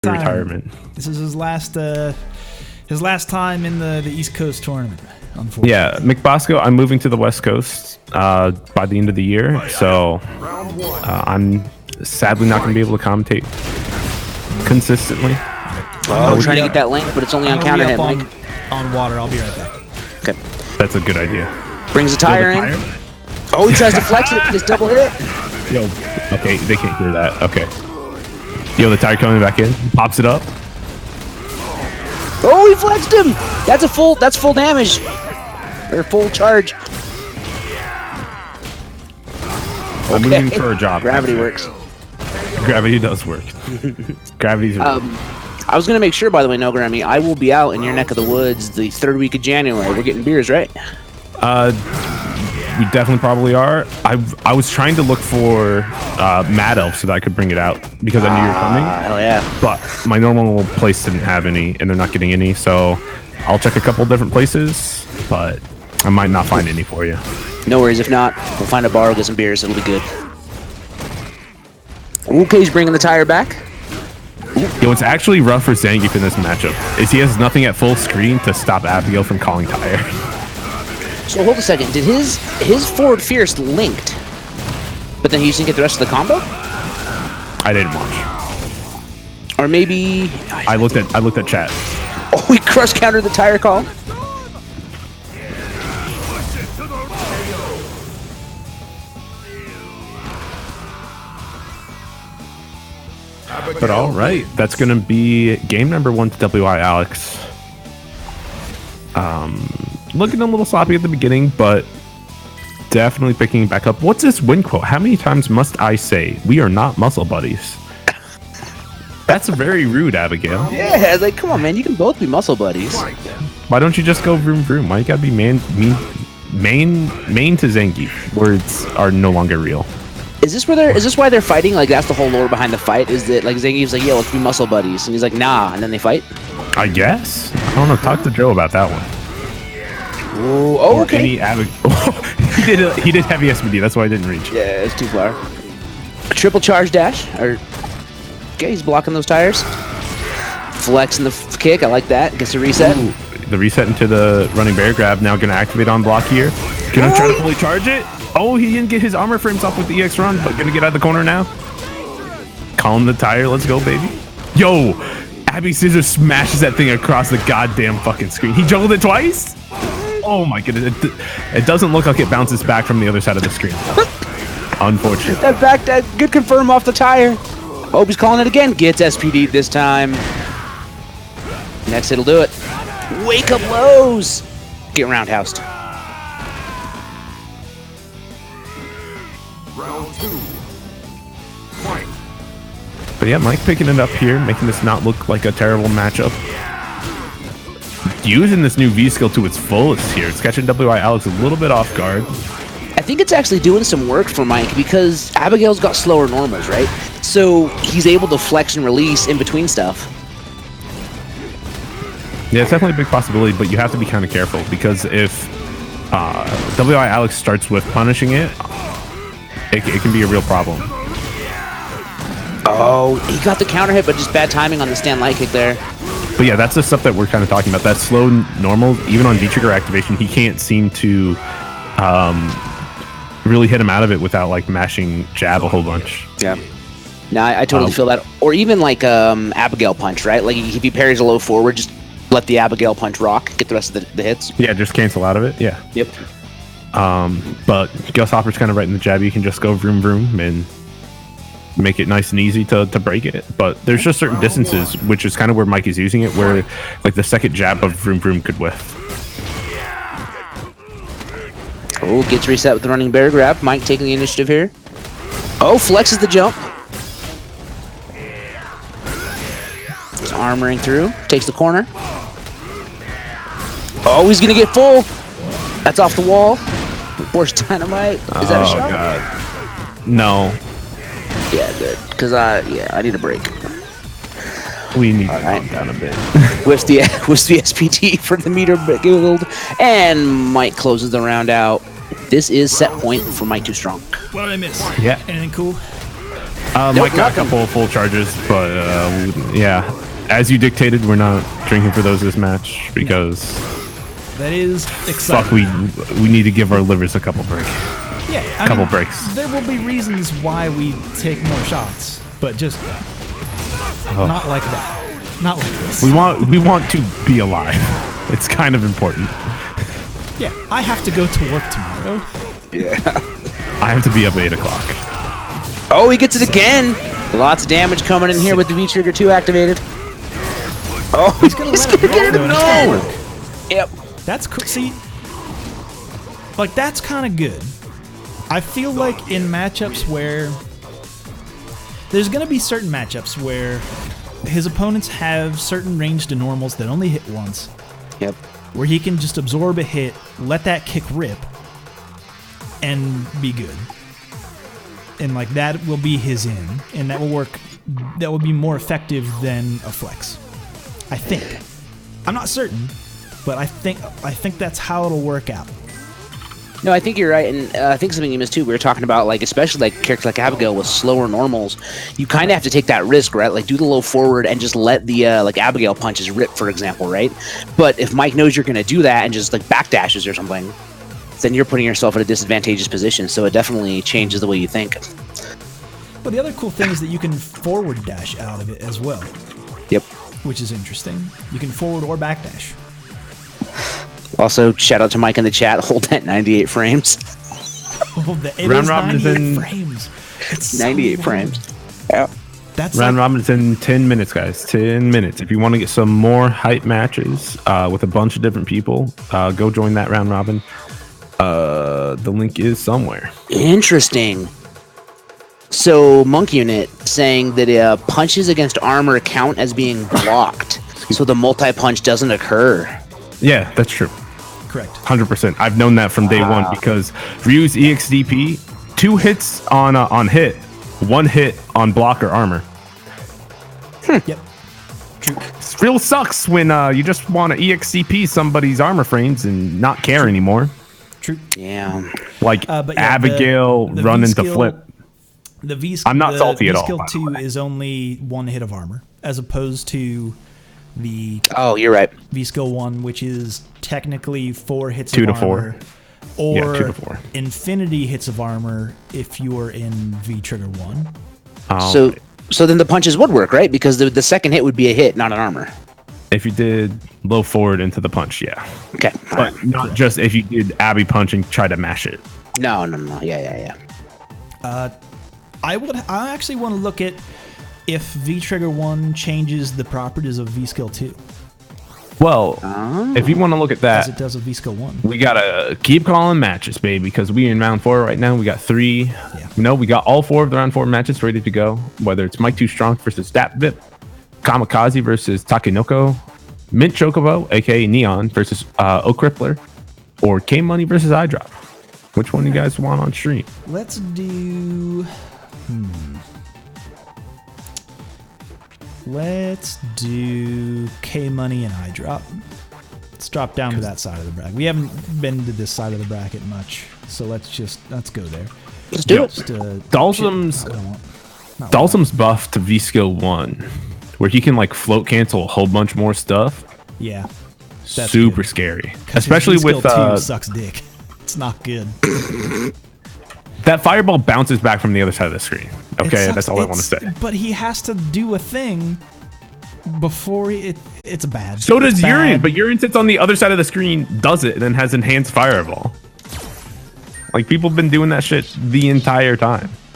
retirement. This is his last time in the East Coast tournament. Unfortunately. Yeah, mhike2stronk, I'm moving to the West Coast by the end of the year, so I'm sadly not going to be able to commentate consistently. I'm trying to get that link, but it's only on counter hit, Mike. On water, I'll be right back. Okay. That's a good idea. Brings the tire in. Oh, he tries to flex it. Just double hit. Yo, okay, they can't hear that. Okay. Yo, the tire coming back in. Pops it up. Oh, he flexed him. That's full damage. Or full charge. I'm moving for a job. Gravity works. Gravity does work. Gravity's I was gonna make sure, by the way, no Grammy, I will be out in your neck of the woods the 3rd week of January. We're getting beers, right? We definitely probably are. I was trying to look for Mad Elf so that I could bring it out because I knew you were coming. Hell yeah. But my normal place didn't have any, and they're not getting any, so I'll check a couple different places, but I might not find any for you. No worries. If not, we'll find a bar, we'll get some beers. It'll be good. Okay, he's bringing the tire back. Yo, what's actually rough for Zangief in this matchup is he has nothing at full screen to stop Abigail from calling tire. So hold a second. Did his forward fierce linked, but then he didn't get the rest of the combo? I didn't watch. Or maybe I looked at chat. Oh, he cross countered the tire call. But all right, that's gonna be game number 1 to WI Alex. Looking a little sloppy at the beginning, but definitely picking back up. What's this win quote? How many times must I say we are not muscle buddies? That's very rude, Abigail. Yeah, like come on, man, you can both be muscle buddies. Why don't you just go vroom vroom? Why you gotta be main to Zangief? Words are no longer real. Is this why they're fighting? Like that's the whole lore behind the fight? Is that like Zangief's like, yo, let's be muscle buddies, and he's like, nah, and then they fight? I guess. I don't know. Talk to Joe about that one. Ooh, oh, okay. He did heavy SBD. That's why I didn't reach. Yeah, it's too far. A triple charge dash. Okay, he's blocking those tires. Flexing the kick. I like that. Gets a reset. Ooh, the reset into the running bear grab. Now going to activate on block here. Gonna try to fully charge it. Oh, he didn't get his armor frames off with the EX run, but gonna get out of the corner now. Calm the tire. Let's go, baby. Yo, Abby Scissors smashes that thing across the goddamn fucking screen. He juggled it twice. Oh my goodness. It doesn't look like it bounces back from the other side of the screen. Unfortunate. That good confirm off the tire. Oh, he's calling it again. Gets SPD this time. Next hit'll do it. Wake up lows. Get roundhoused. Round 2. Fight. But yeah, Mike picking it up here, making this not look like a terrible matchup. Using this new V skill to its fullest here. It's catching WI Alex a little bit off guard. I think it's actually doing some work for Mike because Abigail's got slower normals, right? So he's able to flex and release in between stuff. Yeah, it's definitely a big possibility, but you have to be kind of careful because if WI Alex starts with punishing it, it can be a real problem. Oh, he got the counter hit, but just bad timing on the stand light kick there. But yeah, that's the stuff that we're kind of talking about. That slow normal, even on V-trigger activation, he can't seem to really hit him out of it without like mashing jab a whole bunch. Yeah. No, I totally feel that. Or even like Abigail punch, right? Like if he parries a low forward, just let the Abigail punch rock, get the rest of the hits. Yeah, just cancel out of it. Yeah. Yep. But Gus Hopper's kind of right in the jab. You can just go vroom vroom and make it nice and easy to break it. But there's just certain distances, which is kind of where Mike is using it, where like the second jab of vroom vroom could whiff. Oh, gets reset with the running bear grab. Mike taking the initiative here. Oh, flexes the jump. He's armoring through. Takes the corner. Oh, he's going to get full. That's off the wall. Force dynamite. Is that a shot? God. No. Yeah, good. Because I need a break. We need to calm down a bit. Whiffs the SPT for the meter guild. And Mike closes the round out. This is set point for mhike2stronk. What did I miss? Yeah. Anything cool? Mike got a couple of full charges, but yeah, as you dictated, we're not drinking for those this match because That is fuck, exciting. we need to give our livers a couple breaks. Yeah, couple breaks. There will be reasons why we take more shots, but just not like that. Not like this. We want to be alive. It's kind of important. Yeah, I have to go to work tomorrow. I have to be up at 8 o'clock. Oh, he gets it again. Lots of damage coming in here with the V-Trigger 2 activated. Oh, He's gonna let it get roll, it. though, and it's gonna No. work. Yep. That's cool. See, like that's kind of good. I feel like in matchups where there's gonna be certain matchups where his opponents have certain ranged to normals that only hit once, Yep. where he can just absorb a hit, let that kick rip, and be good. And like that will be his in, and that will work. That will be more effective than a flex. I think. I'm not certain, but I think that's how it'll work out. No, I think you're right, and I think something you missed too. We were talking about, like, especially like characters like Abigail with slower normals. You kind of have to take that risk, right? Like, do the low forward and just let the like Abigail punches rip, for example, right? But if Mike knows you're going to do that and just like backdashes or something, then you're putting yourself in a disadvantageous position. So it definitely changes the way you think. But the other cool thing is that you can forward dash out of it as well, Yep. which is interesting. You can forward or backdash. Also, shout out to Mike in the chat. Hold that 98 frames. Oh, it Round is robin is 98 in- frames. It's so 98 long. frames. Yeah. That's Round like, robin's in 10 minutes, guys. 10 minutes. If you want to get some more hype matches with a bunch of different people, go join that round robin. The link is somewhere. Interesting. So, Monk Unit saying that punches against armor count as being blocked, so the multi-punch doesn't occur. Yeah, that's true. correct. 100%. I've known that from day one because Ryu's EXDP, 2 hits on hit, 1 hit on block or armor. Yep. It real sucks when you just want to EXDP somebody's armor frames and not care anymore. True. Yeah. Like But yeah, Abigail the running to V-skill- flip. The V. I'm not salty at all, V-skill by the 2 way. is only 1 hit of armor, as opposed to the Oh, you're right. V-skill 1, which is technically 4 hits 2 of to 4. armor, or Yeah, 2 to 4. infinity hits of armor if you are in V-trigger 1. So then the punches would work, right? Because the second hit would be a hit, not an armor. If you did low forward into the punch, yeah. Okay. All right. But not just if you did Abby punch and try to mash it. No. Yeah. I actually want to look at if V-trigger 1 changes the properties of V-skill 2, Well, if you want to look at as it that, does with V-skill 1. we gotta keep calling matches, baby, because we in round 4 right now. We got 3. Yeah. No, we got all 4 of the round 4 matches ready to go. Whether it's mhike2stronk versus Vip, Kamikaze versus Takenoko, Mint Chocobo, aka Neon versus O'Crippler, or K Money versus iDrop. Which one you guys want on stream? Let's do... Let's do K-Money and iDrop. Let's drop down to that side of the bracket. We haven't been to this side of the bracket much, so let's go there. Let's do it. Just, Dalsum's shit, I don't want- not Dalsum's buff to V skill 1, where he can like float cancel a whole bunch more stuff. Yeah. That's Super good. scary, 'Cause his especially V-skill with 2 sucks dick. It's not good. that fireball bounces back from the other side of the screen. It Okay, sucks. that's all I want to It's- say. But he has to do a thing before it's bad. So does It's Urine, bad. but Urine sits on the other side of the screen, does it, and then has enhanced fireball. Like people have been doing that shit the entire time.